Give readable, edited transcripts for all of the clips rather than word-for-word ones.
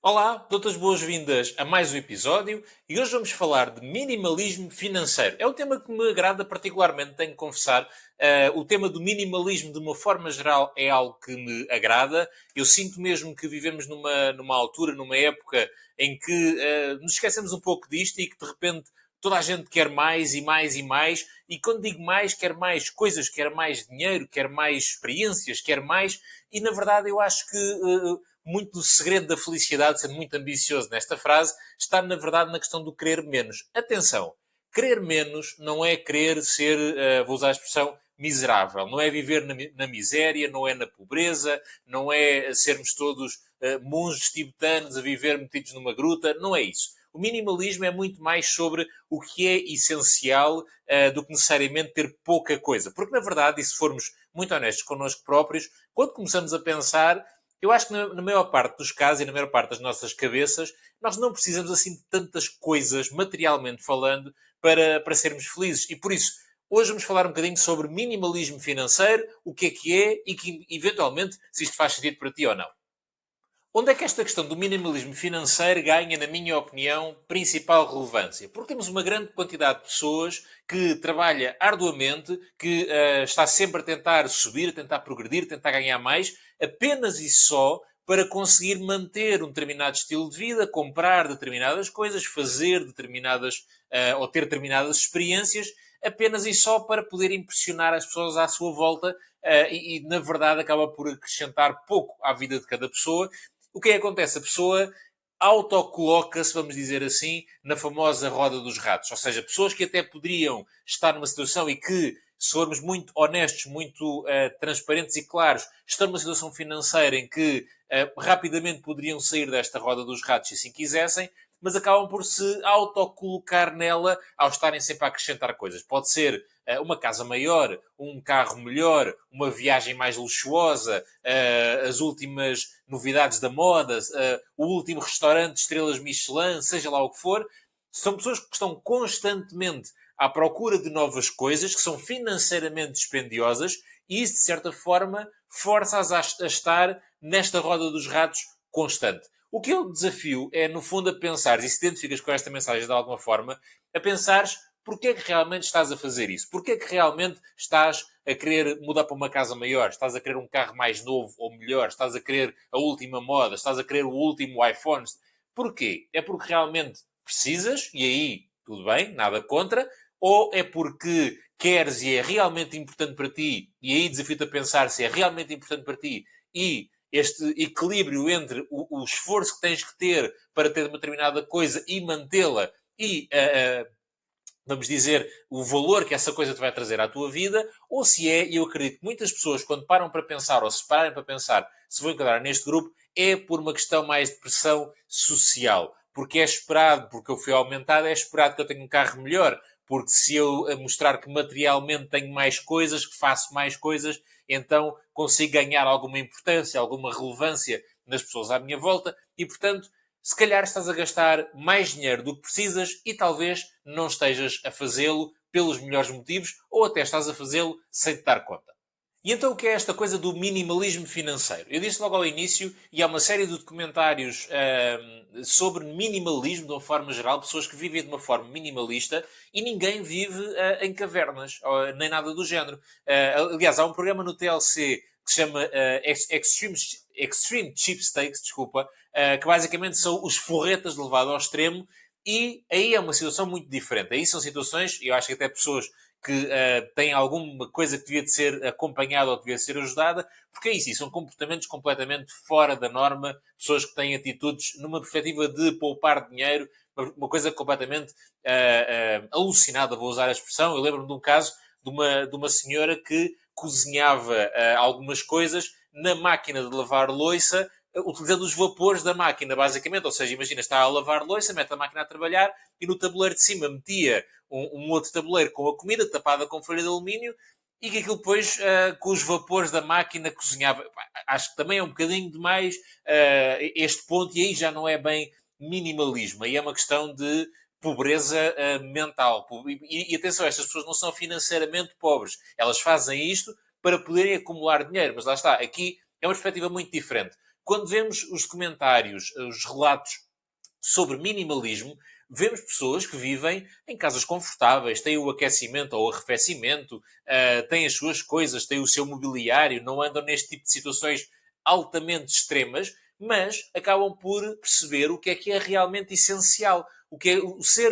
Olá, dou-te as boas-vindas a mais um episódio e hoje vamos falar de minimalismo financeiro. É um tema que me agrada particularmente, tenho que confessar. O tema do minimalismo, de uma forma geral, é algo que me agrada. Eu sinto mesmo que vivemos numa altura, numa época em que nos esquecemos um pouco disto e que de repente toda a gente quer mais e mais e mais. E quando digo mais, quer mais coisas, quer mais dinheiro, quer mais experiências, quer mais. E na verdade eu acho que muito do segredo da felicidade, sendo muito ambicioso nesta frase, está na verdade na questão do querer menos. Atenção, querer menos não é querer ser, vou usar a expressão, miserável. Não é viver na miséria, não é na pobreza, não é sermos todos monges tibetanos a viver metidos numa gruta. Não é isso. O minimalismo é muito mais sobre o que é essencial do que necessariamente ter pouca coisa. Porque, na verdade, e se formos muito honestos connosco próprios, quando começamos a pensar, eu acho que na maior parte dos casos e na maior parte das nossas cabeças, nós não precisamos assim de tantas coisas, materialmente falando, para sermos felizes. E por isso, hoje vamos falar um bocadinho sobre minimalismo financeiro, o que é e que, eventualmente, se isto faz sentido para ti ou não. Onde é que esta questão do minimalismo financeiro ganha, na minha opinião, principal relevância? Porque temos uma grande quantidade de pessoas que trabalha arduamente, que está sempre a tentar subir, a tentar progredir, a tentar ganhar mais, apenas e só para conseguir manter um determinado estilo de vida, comprar determinadas coisas, fazer determinadas ou ter determinadas experiências, apenas e só para poder impressionar as pessoas à sua volta na verdade, acaba por acrescentar pouco à vida de cada pessoa. O que é que acontece? A pessoa autocoloca-se, vamos dizer assim, na famosa roda dos ratos. Ou seja, pessoas que até poderiam estar numa situação e que, se formos muito honestos, muito transparentes e claros, estão numa situação financeira em que rapidamente poderiam sair desta roda dos ratos se assim quisessem, mas acabam por se autocolocar nela ao estarem sempre a acrescentar coisas. Pode ser uma casa maior, um carro melhor, uma viagem mais luxuosa, as últimas novidades da moda, o último restaurante de estrelas Michelin, seja lá o que for. São pessoas que estão constantemente à procura de novas coisas, que são financeiramente dispendiosas, e isso, de certa forma, força-as a estar nesta roda dos ratos constante. O que eu desafio é, no fundo, a pensar, e se identificas com esta mensagem de alguma forma, a pensares porque é que realmente estás a fazer isso? Porque é que realmente estás a querer mudar para uma casa maior? Estás a querer um carro mais novo ou melhor? Estás a querer a última moda? Estás a querer o último iPhone? Porquê? É porque realmente precisas, e aí tudo bem, nada contra, ou é porque queres e é realmente importante para ti, e aí desafio-te a pensar se é realmente importante para ti, e este equilíbrio entre o esforço que tens que ter para ter uma determinada coisa e mantê-la e vamos dizer, o valor que essa coisa te vai trazer à tua vida, ou se é, e eu acredito que muitas pessoas, quando param para pensar, ou se pararem para pensar se vão enquadrar neste grupo, é por uma questão mais de pressão social. Porque é esperado, porque eu fui aumentado, é esperado que eu tenha um carro melhor. Porque se eu mostrar que materialmente tenho mais coisas, que faço mais coisas, então consigo ganhar alguma importância, alguma relevância nas pessoas à minha volta. E, portanto, se calhar estás a gastar mais dinheiro do que precisas e talvez não estejas a fazê-lo pelos melhores motivos ou até estás a fazê-lo sem te dar conta. E então o que é esta coisa do minimalismo financeiro? Eu disse logo ao início, e há uma série de documentários sobre minimalismo de uma forma geral, pessoas que vivem de uma forma minimalista e ninguém vive em cavernas, nem nada do género. Aliás, há um programa no TLC que se chama Extreme Cheapsteaks, desculpa, que basicamente são os forretas levados ao extremo, e aí é uma situação muito diferente. Aí são situações, e eu acho que até pessoas que têm alguma coisa que devia de ser acompanhada ou devia de ser ajudada, porque é isso, são comportamentos completamente fora da norma, pessoas que têm atitudes numa perspectiva de poupar dinheiro, uma coisa completamente alucinada, vou usar a expressão. Eu lembro-me de um caso de uma senhora que cozinhava algumas coisas na máquina de lavar louça, utilizando os vapores da máquina, basicamente. Ou seja, imagina, está a lavar louça, mete a máquina a trabalhar e no tabuleiro de cima metia um outro tabuleiro com a comida tapada com folha de alumínio e que aquilo depois, com os vapores da máquina, cozinhava. Acho que também é um bocadinho demais este ponto, e aí já não é bem minimalismo, aí é uma questão de pobreza mental. E atenção, estas pessoas não são financeiramente pobres, elas fazem isto para poderem acumular dinheiro, mas lá está, aqui é uma perspectiva muito diferente. quando vemos os comentários, os relatos sobre minimalismo, vemos pessoas que vivem em casas confortáveis, têm o aquecimento ou o arrefecimento, têm as suas coisas, têm o seu mobiliário, não andam neste tipo de situações altamente extremas, mas acabam por perceber o que é realmente essencial. O que é o ser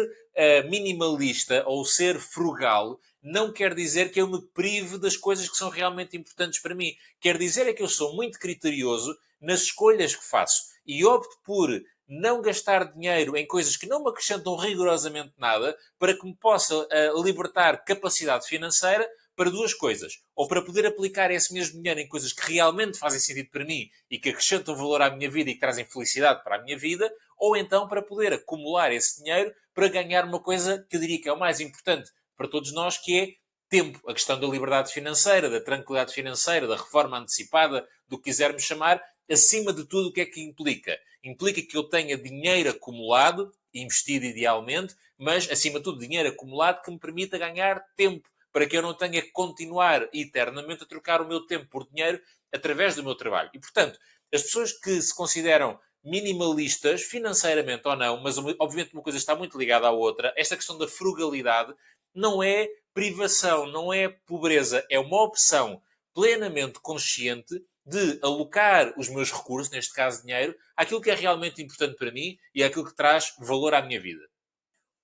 minimalista ou ser frugal não quer dizer que eu me prive das coisas que são realmente importantes para mim. Quer dizer é que eu sou muito criterioso nas escolhas que faço e opto por não gastar dinheiro em coisas que não me acrescentam rigorosamente nada para que me possa libertar capacidade financeira para duas coisas. Ou para poder aplicar esse mesmo dinheiro em coisas que realmente fazem sentido para mim e que acrescentam valor à minha vida e que trazem felicidade para a minha vida, ou então para poder acumular esse dinheiro para ganhar uma coisa que eu diria que é o mais importante para todos nós, que é tempo. A questão da liberdade financeira, da tranquilidade financeira, da reforma antecipada, do que quisermos chamar, acima de tudo, o que é que implica? Implica que eu tenha dinheiro acumulado, investido idealmente, mas, acima de tudo, dinheiro acumulado que me permita ganhar tempo, para que eu não tenha que continuar eternamente a trocar o meu tempo por dinheiro através do meu trabalho. E, portanto, as pessoas que se consideram minimalistas, financeiramente ou não, mas obviamente uma coisa está muito ligada à outra, esta questão da frugalidade não é privação, não é pobreza, é uma opção plenamente consciente de alocar os meus recursos, neste caso dinheiro, àquilo que é realmente importante para mim e àquilo que traz valor à minha vida.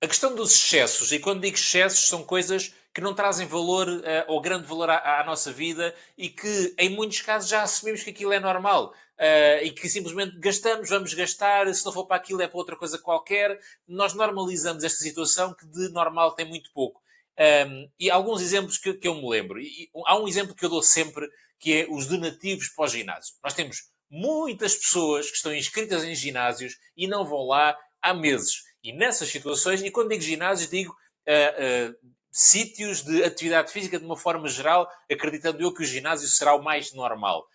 A questão dos excessos, e quando digo excessos, são coisas que não trazem valor ou grande valor à nossa vida e que, em muitos casos, já assumimos que aquilo é normal. E que simplesmente gastamos, vamos gastar, se não for para aquilo é para outra coisa qualquer. Nós normalizamos esta situação que de normal tem muito pouco. E alguns exemplos que eu me lembro. Há um exemplo que eu dou sempre, que é os donativos para o ginásio. Nós temos muitas pessoas que estão inscritas em ginásios e não vão lá há meses. E nessas situações, e quando digo ginásios, digo sítios de atividade física de uma forma geral, acreditando eu que o ginásio será o mais normal.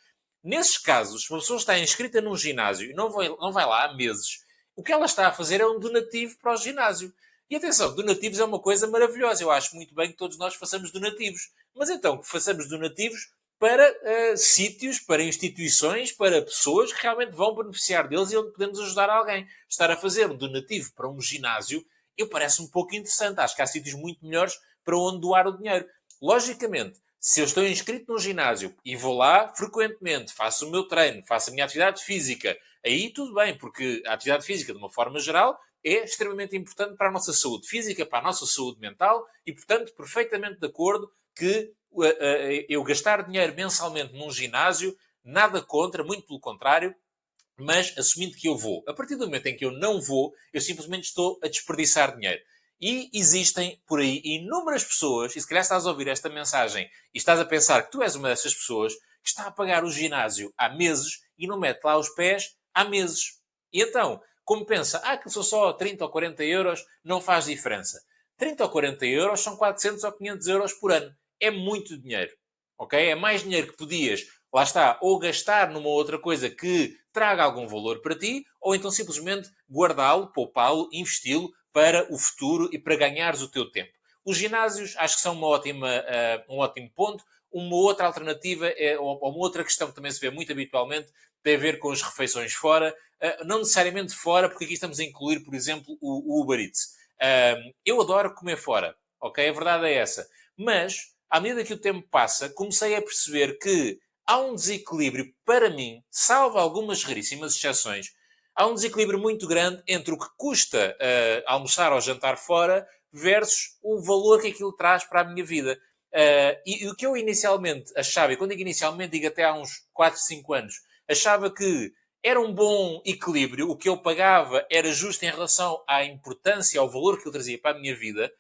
Nesses casos, se uma pessoa está inscrita num ginásio e não vai lá há meses, o que ela está a fazer é um donativo para o ginásio. E atenção, donativos é uma coisa maravilhosa. Eu acho muito bem que todos nós façamos donativos. Mas então, que façamos donativos para sítios, para instituições, para pessoas que realmente vão beneficiar deles e onde podemos ajudar alguém. Estar a fazer um donativo para um ginásio, eu parece um pouco interessante. Acho que há sítios muito melhores para onde doar o dinheiro. Logicamente, se eu estou inscrito num ginásio e vou lá frequentemente, faço o meu treino, faço a minha atividade física, aí tudo bem, porque a atividade física, de uma forma geral, é extremamente importante para a nossa saúde física, para a nossa saúde mental e, portanto, perfeitamente de acordo que eu gastar dinheiro mensalmente num ginásio, nada contra, muito pelo contrário, mas assumindo que eu vou. A partir do momento em que eu não vou, eu simplesmente estou a desperdiçar dinheiro. E existem por aí inúmeras pessoas, e se calhar estás a ouvir esta mensagem e estás a pensar que tu és uma dessas pessoas que está a pagar o ginásio há meses e não mete lá os pés há meses. E então, como pensa, que são só 30 ou 40 euros, não faz diferença. 30 ou 40 euros são 400 ou 500 euros por ano. É muito dinheiro. Ok? É mais dinheiro que podias, lá está, ou gastar numa outra coisa que traga algum valor para ti, ou então simplesmente guardá-lo, poupá-lo, investi-lo para o futuro e para ganhares o teu tempo. Os ginásios acho que são um ótimo ponto. Uma outra alternativa, ou uma outra questão que também se vê muito habitualmente, tem a ver com as refeições fora. Não necessariamente fora, porque aqui estamos a incluir, por exemplo, o Uber Eats. Eu adoro comer fora, ok? A verdade é essa. Mas, à medida que o tempo passa, comecei a perceber que há um desequilíbrio, para mim, salvo algumas raríssimas exceções, há um desequilíbrio muito grande entre o que custa almoçar ou jantar fora versus o valor que aquilo traz para a minha vida. E o que eu inicialmente achava, e quando digo inicialmente, digo até há uns 4, 5 anos, achava que era um bom equilíbrio, o que eu pagava era justo em relação à importância, ao valor que eu trazia para a minha vida.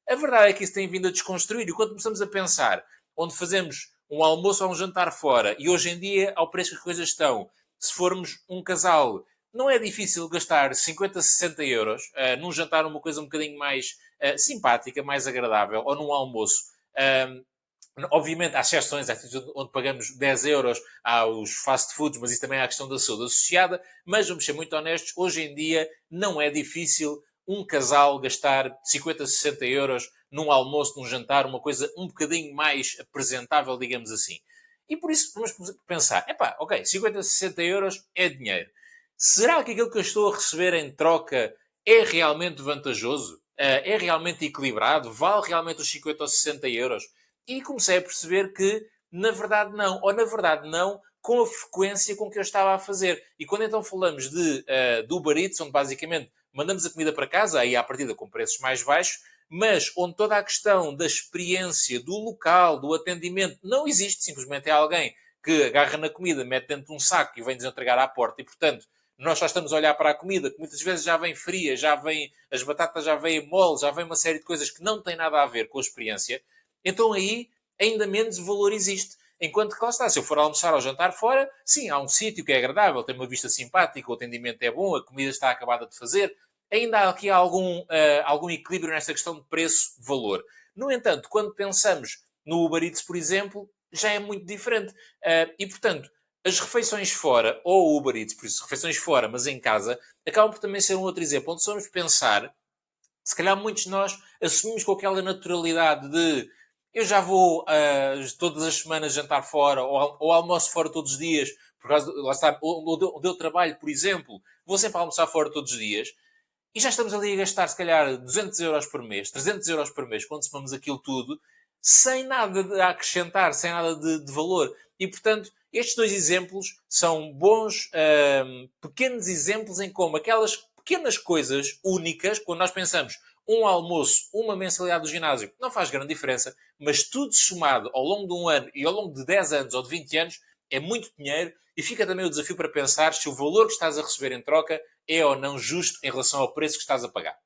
A verdade é que isso tem vindo a desconstruir. E quando começamos a pensar onde fazemos um almoço ou um jantar fora, e hoje em dia, ao preço que as coisas estão, se formos um casal, não é difícil gastar 50, 60 euros num jantar, uma coisa um bocadinho mais simpática, mais agradável, ou num almoço. Obviamente, há exceções, há sítios onde pagamos 10 euros aos fast foods, mas isso também há a questão da saúde associada. Mas vamos ser muito honestos, hoje em dia não é difícil um casal gastar 50, 60 euros num almoço, num jantar, uma coisa um bocadinho mais apresentável, digamos assim. E por isso vamos pensar, epá, ok, 50, 60 euros é dinheiro. Será que aquilo que eu estou a receber em troca é realmente vantajoso? É realmente equilibrado? Vale realmente os 50 ou 60 euros? E comecei a perceber que, na verdade, não. Ou, na verdade, não com a frequência com que eu estava a fazer. E quando então falamos do Uber Eats, onde basicamente mandamos a comida para casa, aí à partida com preços mais baixos, mas onde toda a questão da experiência, do local, do atendimento, não existe. Simplesmente é alguém que agarra na comida, mete dentro de um saco e vem-nos entregar à porta. E, portanto, nós só estamos a olhar para a comida, que muitas vezes já vem fria, já vem, as batatas já vêm mole, já vem uma série de coisas que não têm nada a ver com a experiência. Então aí ainda menos valor existe. Enquanto que lá está, se eu for almoçar ou jantar fora, sim, há um sítio que é agradável, tem uma vista simpática, o atendimento é bom, a comida está acabada de fazer. Ainda há aqui algum equilíbrio nesta questão de preço-valor. No entanto, quando pensamos no Uber Eats, por exemplo, já é muito diferente. E, portanto, as refeições fora, ou o Uber Eats, por isso, refeições fora, mas em casa, acabam por também ser um outro exemplo, onde somos pensar, se calhar muitos de nós assumimos com aquela naturalidade de eu já vou todas as semanas jantar fora, ou almoço fora todos os dias, por causa, lá está, onde eu trabalho, por exemplo, vou sempre almoçar fora todos os dias, e já estamos ali a gastar, se calhar, 200 euros por mês, 300 euros por mês, quando somamos aquilo tudo, sem nada a acrescentar, sem nada de valor. E, portanto, estes dois exemplos são bons, pequenos exemplos em como aquelas pequenas coisas únicas, quando nós pensamos um almoço, uma mensalidade do ginásio, não faz grande diferença, mas tudo somado ao longo de um ano e ao longo de 10 anos ou de 20 anos é muito dinheiro e fica também o desafio para pensar se o valor que estás a receber em troca é ou não justo em relação ao preço que estás a pagar.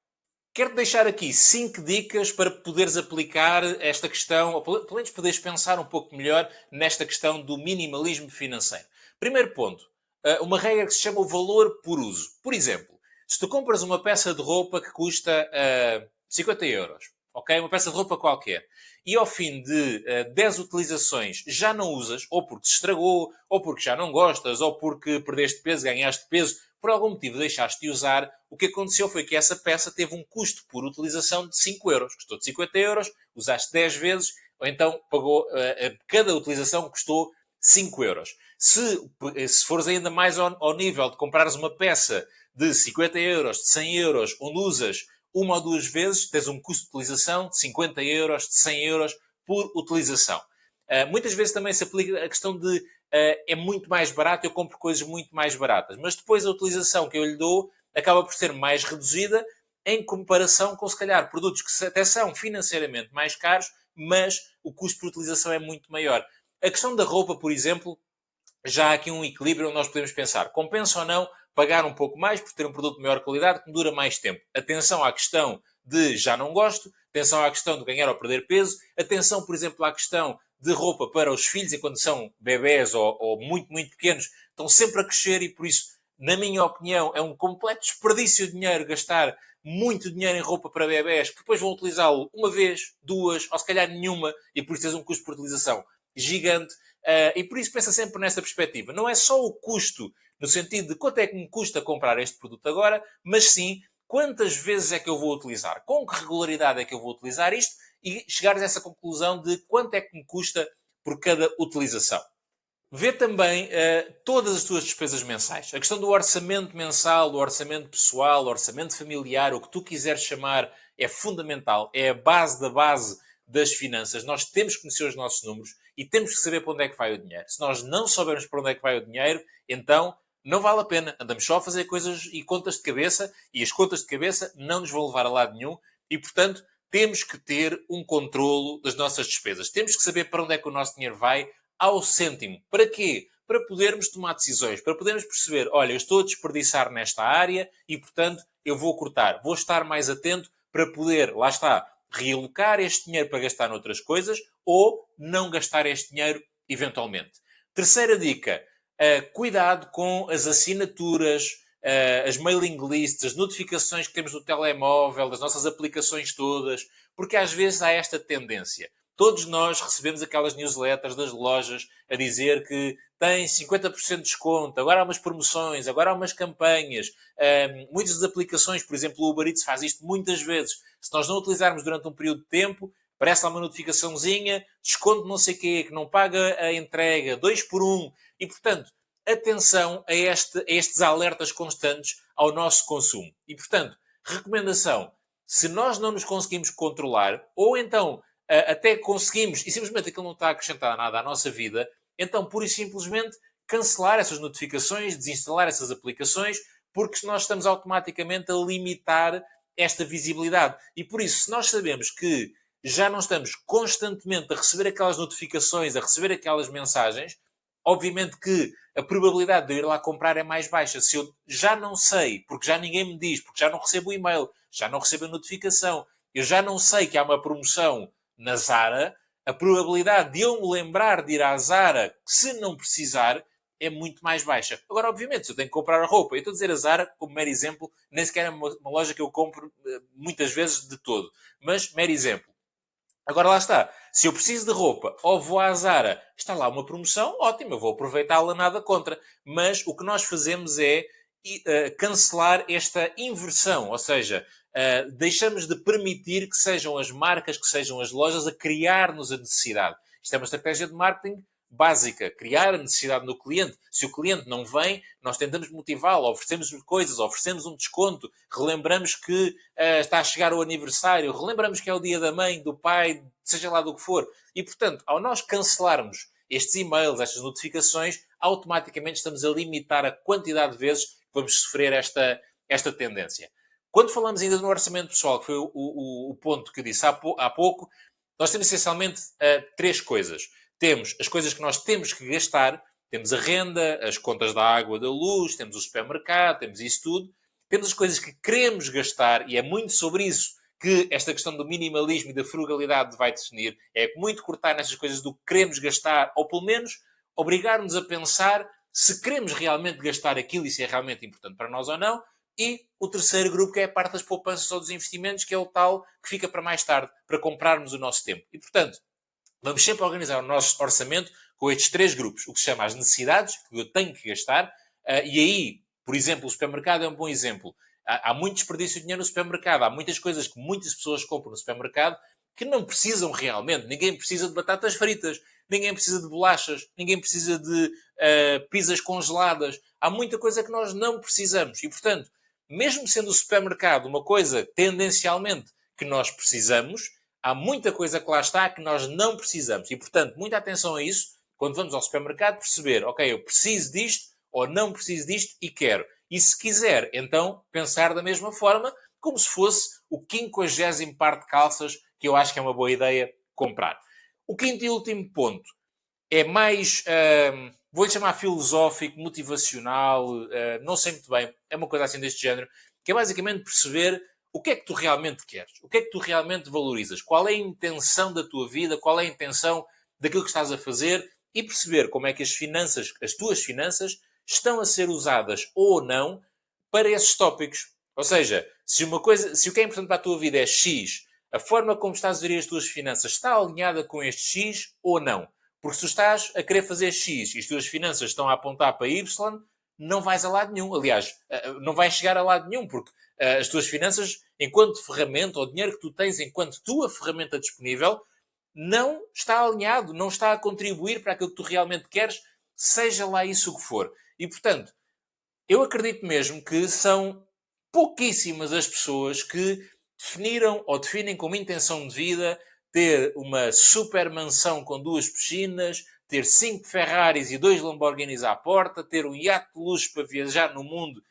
Quero-te deixar aqui 5 dicas para poderes aplicar esta questão, ou pelo menos poderes pensar um pouco melhor nesta questão do minimalismo financeiro. Primeiro ponto, uma regra que se chama o valor por uso. Por exemplo, se tu compras uma peça de roupa que custa 50 euros, ok? Uma peça de roupa qualquer, e ao fim de 10 utilizações já não usas, ou porque se estragou, ou porque já não gostas, ou porque perdeste peso, ganhaste peso, por algum motivo deixaste de usar, o que aconteceu foi que essa peça teve um custo por utilização de 5 euros. Custou de 50 euros, usaste 10 vezes, ou então pagou, cada utilização custou 5 euros. Se fores ainda mais ao nível de comprares uma peça de 50 euros, de 100 euros, onde usas uma ou duas vezes, tens um custo de utilização de 50 euros, de 100 euros por utilização. Muitas vezes também se aplica a questão de é muito mais barato, eu compro coisas muito mais baratas. Mas depois a utilização que eu lhe dou acaba por ser mais reduzida em comparação com, se calhar, produtos que até são financeiramente mais caros, mas o custo por utilização é muito maior. A questão da roupa, por exemplo, já há aqui um equilíbrio onde nós podemos pensar, compensa ou não pagar um pouco mais por ter um produto de maior qualidade que me dura mais tempo. Atenção à questão de já não gosto, atenção à questão de ganhar ou perder peso, atenção, por exemplo, à questão de roupa para os filhos enquanto são bebés ou muito, muito pequenos, estão sempre a crescer e por isso, na minha opinião, é um completo desperdício de dinheiro gastar muito dinheiro em roupa para bebés que depois vão utilizá-lo uma vez, duas ou se calhar nenhuma e por isso tens um custo por utilização gigante. E por isso pensa sempre nessa perspectiva. Não é só o custo, no sentido de quanto é que me custa comprar este produto agora, mas sim quantas vezes é que eu vou utilizar, com que regularidade é que eu vou utilizar isto e chegares a essa conclusão de quanto é que me custa por cada utilização. Vê também todas as tuas despesas mensais. A questão do orçamento mensal, do orçamento pessoal, do orçamento familiar, o que tu quiseres chamar, é fundamental. É a base da base das finanças. Nós temos que conhecer os nossos números e temos que saber para onde é que vai o dinheiro. Se nós não soubermos para onde é que vai o dinheiro, então não vale a pena. Andamos só a fazer coisas e contas de cabeça e as contas de cabeça não nos vão levar a lado nenhum e, portanto, temos que ter um controlo das nossas despesas. Temos que saber para onde é que o nosso dinheiro vai ao cêntimo. Para quê? Para podermos tomar decisões, para podermos perceber, olha, eu estou a desperdiçar nesta área e, portanto, eu vou cortar. Vou estar mais atento para poder, lá está, realocar este dinheiro para gastar noutras coisas ou não gastar este dinheiro eventualmente. Terceira dica, cuidado com as assinaturas, as mailing lists, as notificações que temos no telemóvel, das nossas aplicações todas, porque às vezes há esta tendência. Todos nós recebemos aquelas newsletters das lojas a dizer que tem 50% de desconto, agora há umas promoções, agora há umas campanhas. Muitas das aplicações, por exemplo, o Uber Eats faz isto muitas vezes. Se nós não utilizarmos durante um período de tempo, aparece lá uma notificaçãozinha, desconto não sei o quê, que não paga a entrega, 2 por 1. E, portanto, atenção a estes alertas constantes ao nosso consumo. E, portanto, recomendação, se nós não nos conseguimos controlar, ou então até conseguimos e simplesmente aquilo não está a acrescentar nada à nossa vida, então, pura e simplesmente, cancelar essas notificações, desinstalar essas aplicações, porque nós estamos automaticamente a limitar esta visibilidade. E por isso, se nós sabemos que já não estamos constantemente a receber aquelas notificações, a receber aquelas mensagens, obviamente que a probabilidade de eu ir lá comprar é mais baixa. Se eu já não sei, porque já ninguém me diz, porque já não recebo o e-mail, já não recebo a notificação, eu já não sei que há uma promoção na Zara, a probabilidade de eu me lembrar de ir à Zara se não precisar é muito mais baixa. Agora, obviamente, se eu tenho que comprar a roupa, eu estou a dizer a Zara, como mero exemplo, nem sequer é uma loja que eu compro muitas vezes de todo. Mas, mero exemplo. Agora lá está. Se eu preciso de roupa ou vou à Zara, está lá uma promoção, ótimo, eu vou aproveitá-la, nada contra. Mas o que nós fazemos é cancelar esta inversão, ou seja, deixamos de permitir que sejam as marcas, que sejam as lojas a criar-nos a necessidade. Isto é uma estratégia de marketing básica, criar a necessidade no cliente. Se o cliente não vem, nós tentamos motivá-lo, oferecemos-lhe coisas, oferecemos um desconto, relembramos que está a chegar o aniversário, relembramos que é o dia da mãe, do pai, seja lá do que for. E, portanto, ao nós cancelarmos estes e-mails, estas notificações, automaticamente estamos a limitar a quantidade de vezes que vamos sofrer esta tendência. Quando falamos ainda no orçamento pessoal, que foi o ponto que eu disse há pouco, nós temos essencialmente três coisas. Temos as coisas que nós temos que gastar, temos a renda, as contas da água, da luz, temos o supermercado, temos isso tudo. Temos as coisas que queremos gastar, e é muito sobre isso que esta questão do minimalismo e da frugalidade vai definir. É muito cortar nessas coisas do que queremos gastar, ou pelo menos obrigar-nos a pensar se queremos realmente gastar aquilo e se é realmente importante para nós ou não. E o terceiro grupo, que é a parte das poupanças ou dos investimentos, que é o tal que fica para mais tarde, para comprarmos o nosso tempo. E, portanto, vamos sempre organizar o nosso orçamento com estes três grupos. O que se chama as necessidades, que eu tenho que gastar, e aí, por exemplo, o supermercado é um bom exemplo. Há muito desperdício de dinheiro no supermercado. Há muitas coisas que muitas pessoas compram no supermercado que não precisam realmente. Ninguém precisa de batatas fritas, ninguém precisa de bolachas, ninguém precisa de pizzas congeladas. Há muita coisa que nós não precisamos. E, portanto, mesmo sendo o supermercado uma coisa tendencialmente que nós precisamos, há muita coisa que lá está que nós não precisamos. E, portanto, muita atenção a isso quando vamos ao supermercado, perceber, ok, eu preciso disto ou não preciso disto e quero. E se quiser, então, pensar da mesma forma, como se fosse o 50º par de calças que eu acho que é uma boa ideia comprar. O quinto e último ponto é mais, vou-lhe chamar filosófico, motivacional, não sei muito bem, é uma coisa assim deste género, que é basicamente perceber o que é que tu realmente queres, o que é que tu realmente valorizas, qual é a intenção da tua vida, qual é a intenção daquilo que estás a fazer e perceber como é que as finanças, as tuas finanças, estão a ser usadas ou não para esses tópicos. Ou seja, se o que é importante para a tua vida é X, a forma como estás a gerir as tuas finanças está alinhada com este X ou não. Porque se tu estás a querer fazer X e as tuas finanças estão a apontar para Y, não vais a lado nenhum. Aliás, não vais chegar a lado nenhum, porque as tuas finanças, enquanto ferramenta, ou o dinheiro que tu tens enquanto tua ferramenta disponível, não está alinhado, não está a contribuir para aquilo que tu realmente queres, seja lá isso o que for. E, portanto, eu acredito mesmo que são pouquíssimas as pessoas que definiram ou definem como intenção de vida ter uma super mansão com 2 piscinas, ter 5 Ferraris e 2 Lamborghinis à porta, ter um iate de luxo para viajar no mundo.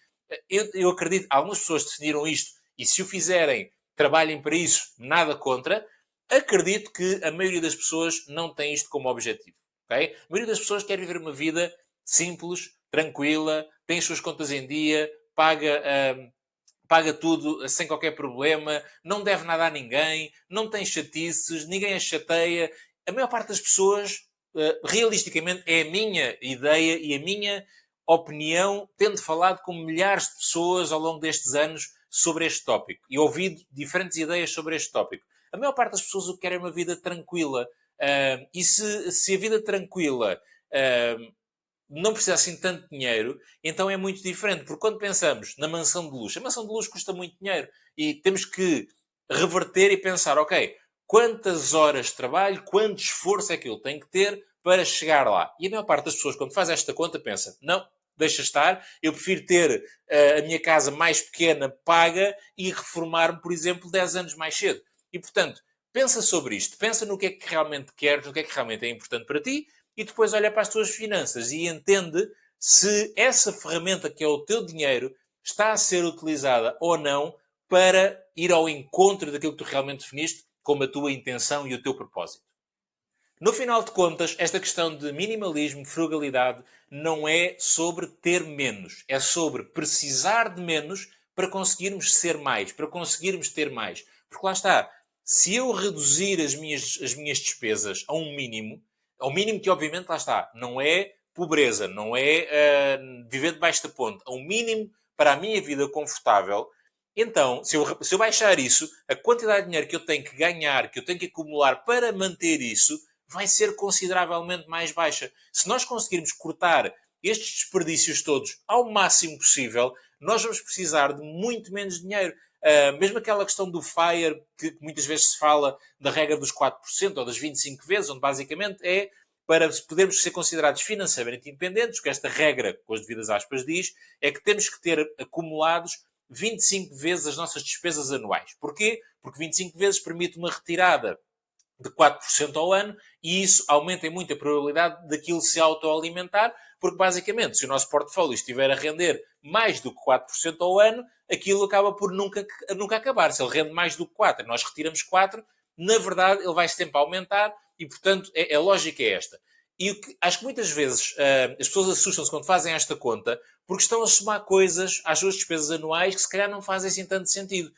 Eu acredito, algumas pessoas definiram isto e se o fizerem, trabalhem para isso, nada contra. Acredito que a maioria das pessoas não tem isto como objetivo. Okay? A maioria das pessoas quer viver uma vida simples, tranquila, tem as suas contas em dia, paga tudo sem qualquer problema, não deve nada a ninguém, não tem chatices, ninguém a chateia. A maior parte das pessoas, realisticamente, é a minha ideia e a minha opinião, tendo falado com milhares de pessoas ao longo destes anos sobre este tópico e ouvido diferentes ideias sobre este tópico. A maior parte das pessoas o que quer é uma vida tranquila. E se a vida tranquila não precisa assim tanto dinheiro, então é muito diferente. Porque quando pensamos na mansão de luxo, a mansão de luxo custa muito dinheiro. E temos que reverter e pensar, ok, quantas horas de trabalho, quanto esforço é que eu tenho que ter para chegar lá. E a maior parte das pessoas, quando faz esta conta, pensa, não, deixa estar, eu prefiro ter a minha casa mais pequena paga e reformar-me, por exemplo, 10 anos mais cedo. E, portanto, pensa sobre isto, pensa no que é que realmente queres, no que é que realmente é importante para ti, e depois olha para as tuas finanças e entende se essa ferramenta que é o teu dinheiro está a ser utilizada ou não para ir ao encontro daquilo que tu realmente definiste como a tua intenção e o teu propósito. No final de contas, esta questão de minimalismo, frugalidade, não é sobre ter menos. É sobre precisar de menos para conseguirmos ser mais, para conseguirmos ter mais. Porque lá está, se eu reduzir as minhas despesas ao mínimo que obviamente lá está, não é pobreza, não é viver debaixo da ponte, ao mínimo para a minha vida confortável, então, se eu baixar isso, a quantidade de dinheiro que eu tenho que ganhar, que eu tenho que acumular para manter isso, vai ser consideravelmente mais baixa. Se nós conseguirmos cortar estes desperdícios todos ao máximo possível, nós vamos precisar de muito menos dinheiro. Mesmo aquela questão do FIRE, que muitas vezes se fala da regra dos 4% ou das 25 vezes, onde basicamente é para podermos ser considerados financeiramente independentes, que esta regra, com as devidas aspas, diz, é que temos que ter acumulados 25 vezes as nossas despesas anuais. Porquê? Porque 25 vezes permite uma retirada de 4% ao ano e isso aumenta em muito a probabilidade daquilo se autoalimentar, porque basicamente, se o nosso portfólio estiver a render mais do que 4% ao ano, aquilo acaba por nunca acabar. Se ele rende mais do que 4% e nós retiramos 4%, na verdade ele vai sempre aumentar e, portanto, a lógica é esta. E acho que muitas vezes as pessoas assustam-se quando fazem esta conta porque estão a somar coisas às suas despesas anuais que se calhar não fazem assim tanto sentido.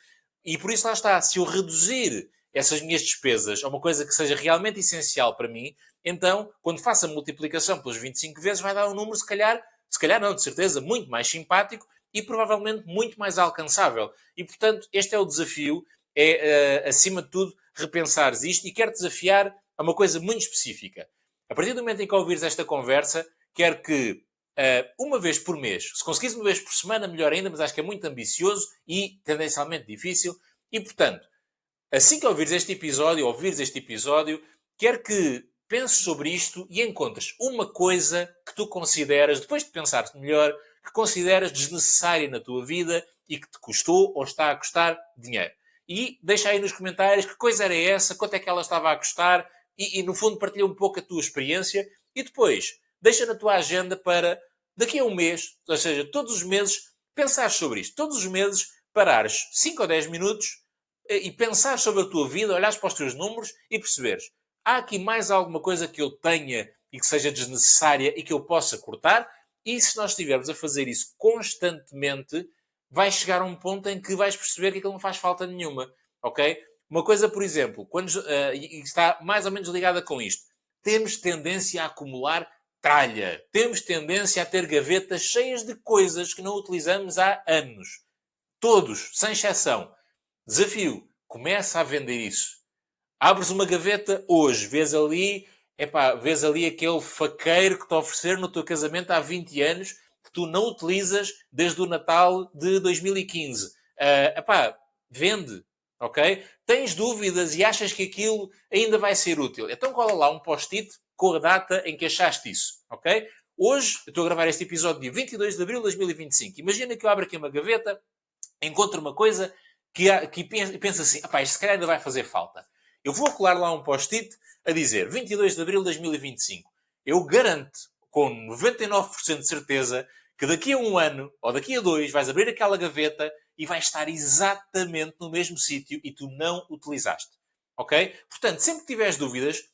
E por isso lá está, se eu reduzir essas minhas despesas a uma coisa que seja realmente essencial para mim, então, quando faço a multiplicação pelas 25 vezes, vai dar um número, se calhar não, de certeza, muito mais simpático e provavelmente muito mais alcançável. E, portanto, este é o desafio, acima de tudo, repensares isto e quero desafiar a uma coisa muito específica. A partir do momento em que ouvires esta conversa, quero que uma vez por mês, se conseguires uma vez por semana, melhor ainda, mas acho que é muito ambicioso e tendencialmente difícil. E, portanto, assim que ouvires este episódio, quero que penses sobre isto e encontres uma coisa que tu consideras, depois de pensar melhor, que consideras desnecessária na tua vida e que te custou ou está a custar dinheiro. E deixa aí nos comentários que coisa era essa, quanto é que ela estava a custar e no fundo partilha um pouco a tua experiência e depois deixa na tua agenda para daqui a um mês, ou seja, todos os meses, pensar sobre isto. Todos os meses parares 5 ou 10 minutos e pensar sobre a tua vida, olhares para os teus números e perceberes, há aqui mais alguma coisa que eu tenha e que seja desnecessária e que eu possa cortar? E se nós estivermos a fazer isso constantemente, vais chegar a um ponto em que vais perceber que aquilo não faz falta nenhuma, ok? Uma coisa, por exemplo, e está mais ou menos ligada com isto, temos tendência a acumular tralha. Temos tendência a ter gavetas cheias de coisas que não utilizamos há anos. Todos, sem exceção. Desafio, começa a vender isso. Abres uma gaveta hoje, vês ali aquele faqueiro que te oferecer no teu casamento há 20 anos que tu não utilizas desde o Natal de 2015. Vende, ok? Tens dúvidas e achas que aquilo ainda vai ser útil. Então cola lá um post-it com a data em que achaste isso, ok? Hoje, eu estou a gravar este episódio dia 22 de abril de 2025. Imagina que eu abro aqui uma gaveta, encontro uma coisa que pensa assim, isto se calhar ainda vai fazer falta. Eu vou colar lá um post-it a dizer 22 de abril de 2025. Eu garanto, com 99% de certeza, que daqui a um ano, ou daqui a dois, vais abrir aquela gaveta e vai estar exatamente no mesmo sítio e tu não utilizaste. Ok? Portanto, sempre que tiveres dúvidas,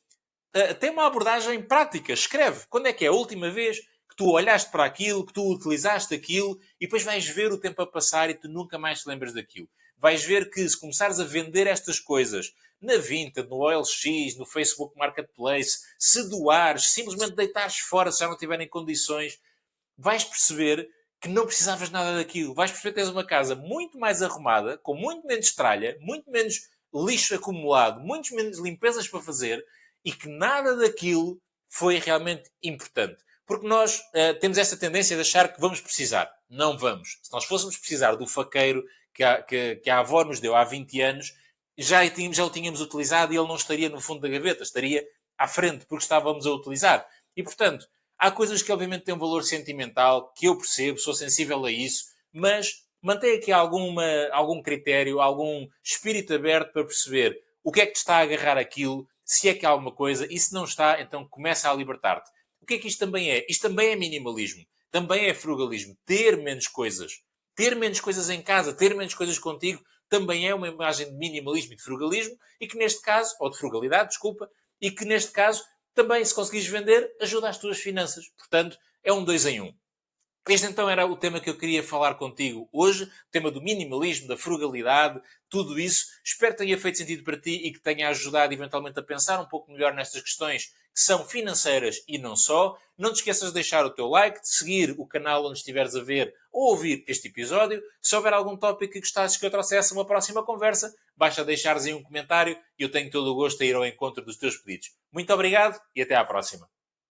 tem uma abordagem prática. Escreve. Quando é que é a última vez que tu olhaste para aquilo, que tu utilizaste aquilo e depois vais ver o tempo a passar e tu nunca mais te lembras daquilo. Vais ver que se começares a vender estas coisas na Vinted, no OLX, no Facebook Marketplace, se doares, simplesmente deitares fora se já não tiverem condições, vais perceber que não precisavas nada daquilo. Vais perceber que tens uma casa muito mais arrumada, com muito menos tralha, muito menos lixo acumulado, muito menos limpezas para fazer e que nada daquilo foi realmente importante. Porque nós temos esta tendência de achar que vamos precisar. Não vamos. Se nós fôssemos precisar do faqueiro que a avó nos deu há 20 anos, já o tínhamos utilizado e ele não estaria no fundo da gaveta, estaria à frente porque estávamos a utilizar. E, portanto, há coisas que obviamente têm um valor sentimental, que eu percebo, sou sensível a isso, mas mantém aqui algum critério, algum espírito aberto para perceber o que é que te está a agarrar aquilo, se é que há alguma coisa, e se não está, então começa a libertar-te. O que é que isto também é? Isto também é minimalismo, também é frugalismo. Ter menos coisas. Ter menos coisas em casa, ter menos coisas contigo, também é uma imagem de minimalismo e de frugalismo, e que neste caso, ou de frugalidade, desculpa, e que neste caso também, se conseguires vender, ajuda as tuas finanças. Portanto, é um dois em um. Este então era o tema que eu queria falar contigo hoje, o tema do minimalismo, da frugalidade, tudo isso. Espero que tenha feito sentido para ti e que tenha ajudado eventualmente a pensar um pouco melhor nestas questões que são financeiras e não só. Não te esqueças de deixar o teu like, de seguir o canal onde estiveres a ver ou ouvir este episódio. Se houver algum tópico que gostasses que eu trouxesse uma próxima conversa, basta deixares aí um comentário e eu tenho todo o gosto a ir ao encontro dos teus pedidos. Muito obrigado e até à próxima.